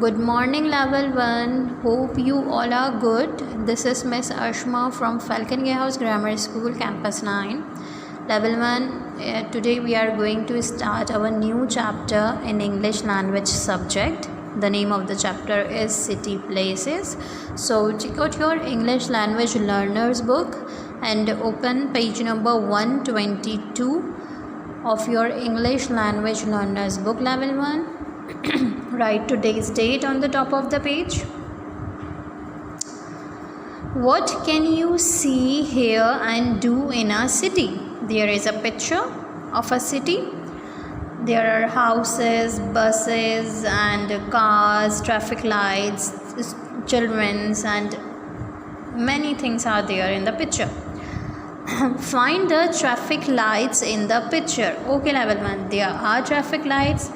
Good morning, level 1. Hope you all are good. This is Miss Ashma from Falcon Gay House Grammar School, Campus 9. Level 1, today we are going to start our new chapter in English language subject. The name of the chapter is City Places. So check out your English language learners book and open page number 122 of your English language learners book, level 1. Write today's date on the top of the page. What can you see, hear and do in a city? There is a picture of a city. There are houses, buses and cars, traffic lights, children's, and many things are there in the picture. Find the traffic lights in the picture. Okay, level 1. There are traffic lights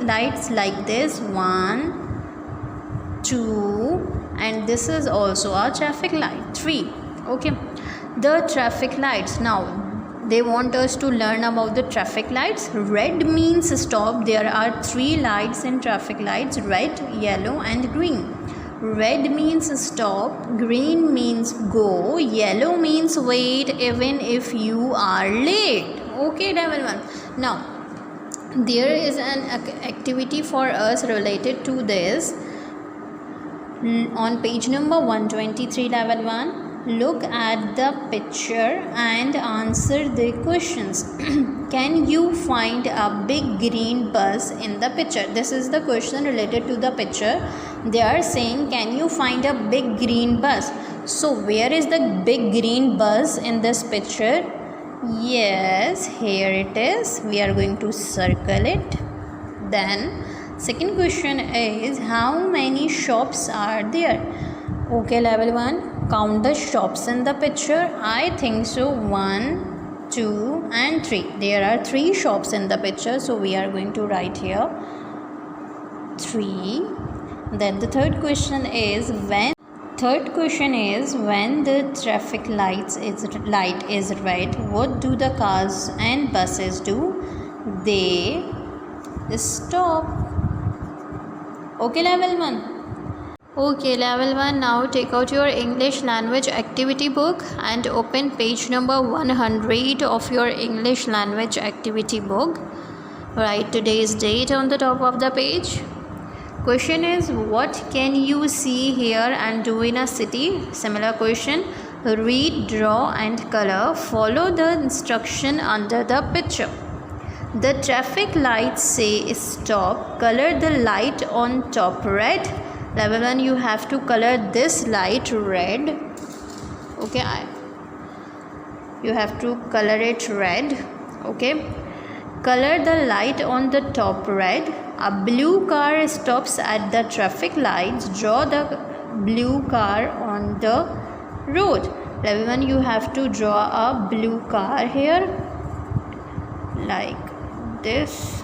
like this, 1, 2, and this is also a traffic light, 3. Okay, the traffic lights. Now they want us to learn about the traffic lights. Red means stop. There are 3 lights in traffic lights: red, yellow and green. Red means stop, green means go, yellow means wait even if you are late. Okay, level 1. Now there is an activity for us related to this on page number 123, level 1. Look at the picture and answer the questions. Can you find a big green bus in the picture? This is the question related to the picture. They are saying, can you find a big green bus? So where is the big green bus in this picture? Yes, here it is. We are going to circle it. Then second question is, how many shops are there? Okay, level 1. Count the shops in the picture. I think so. 1, 2 and 3. There are 3 shops in the picture. So we are going to write here 3. Then the third question is, when the traffic light is red, what do the cars and buses do? They stop. Okay, level 1. Okay, level 1. Now take out your English language activity book and open page number 100 of your English language activity book. Write today's date on the top of the page. Question is, what can you see, hear and do in a city? Similar question. Read, draw and color. Follow the instruction under the picture. The traffic lights say stop. Color the light on top red. Level 1, you have to color this light red. Okay, you have to color it red. Okay, color the light on the top red. A blue car stops at the traffic lights. Draw the blue car on the road. Level 1, you have to draw a blue car here like this.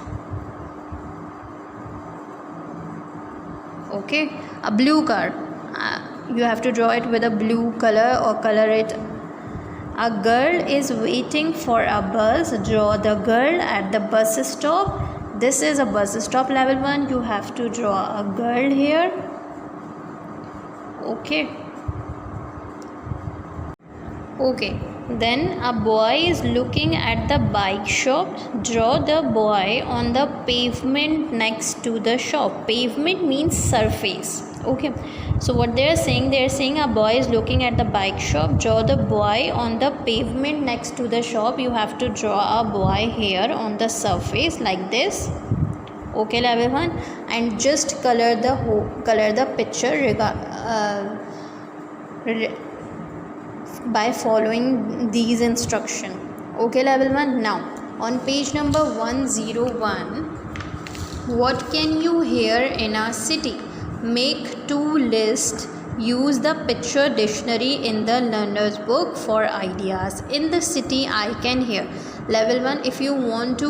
Okay, a blue car. You have to draw it with a blue color or color it. A girl is waiting for a bus. Draw the girl at the bus stop. This is a bus stop, level 1. You have to draw a girl here. Okay, then a boy is looking at the bike shop. Draw the boy on the pavement next to the shop. Pavement means surface. Okay, so what they are saying a boy is looking at the bike shop. Draw the boy on the pavement next to the shop. You have to draw a boy here on the surface like this. Okay, level 1, and just color the picture by following these instructions. Okay, level 1. Now on page number 101, what can you hear in a city? Make 2 lists. Use the picture dictionary in the learner's book for ideas. In the city, I can hear. Level 1, if you want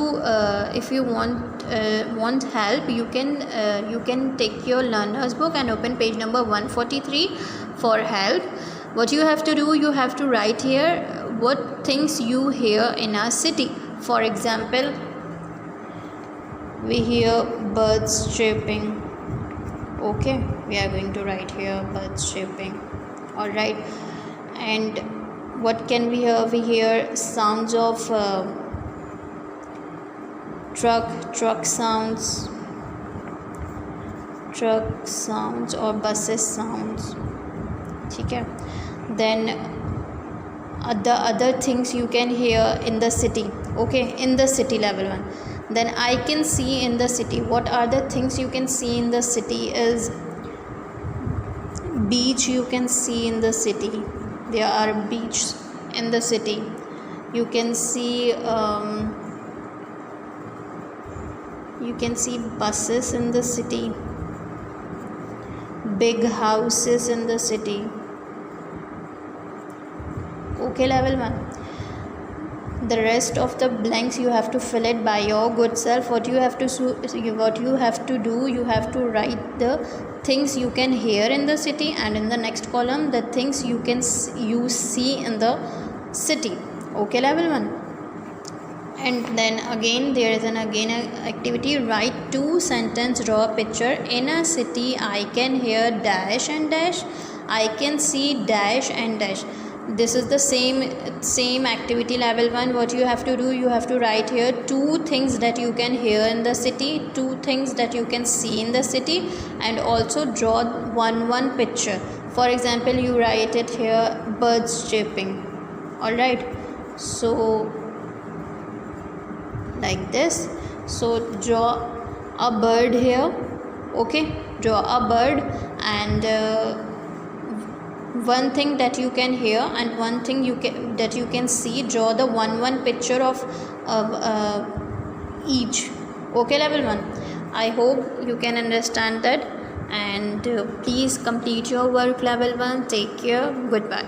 help, you can take your learner's book and open page number 143 for help. What you have to do, you have to write here what things you hear in a city. For example, we hear birds chirping. Okay. we are going to write here birds chirping. All right, and what can we hear? We hear sounds of truck sounds or buses sounds. ठीक है. Then the other things you can hear in the city. Okay, in the city, level 1. Then I can see in the city. What are the things you can see in the city? Is beach you can see in the city. There are beaches in the city. You can see buses in the city, big houses in the city. Okay, level 1. The rest of the blanks you have to fill it by your good self. What you have to do, you have to write the things you can hear in the city, and in the next column the things you see in the city. Okay, level 1. And then again there is an activity. Write 2 sentence, draw a picture. In a city I can hear dash and dash, I can see dash and dash. This is the same activity, level 1. What you have to do, you have to write here 2 things that you can hear in the city, 2 things that you can see in the city, and also draw one picture. For example, you write it here birds chirping. All right, so like this. So draw a bird here. Okay, draw a bird, and one thing that you can hear and one thing that you can see. Draw the one picture of each. Okay, level 1. I hope you can understand that, and please complete your work, level 1. Take care. Goodbye.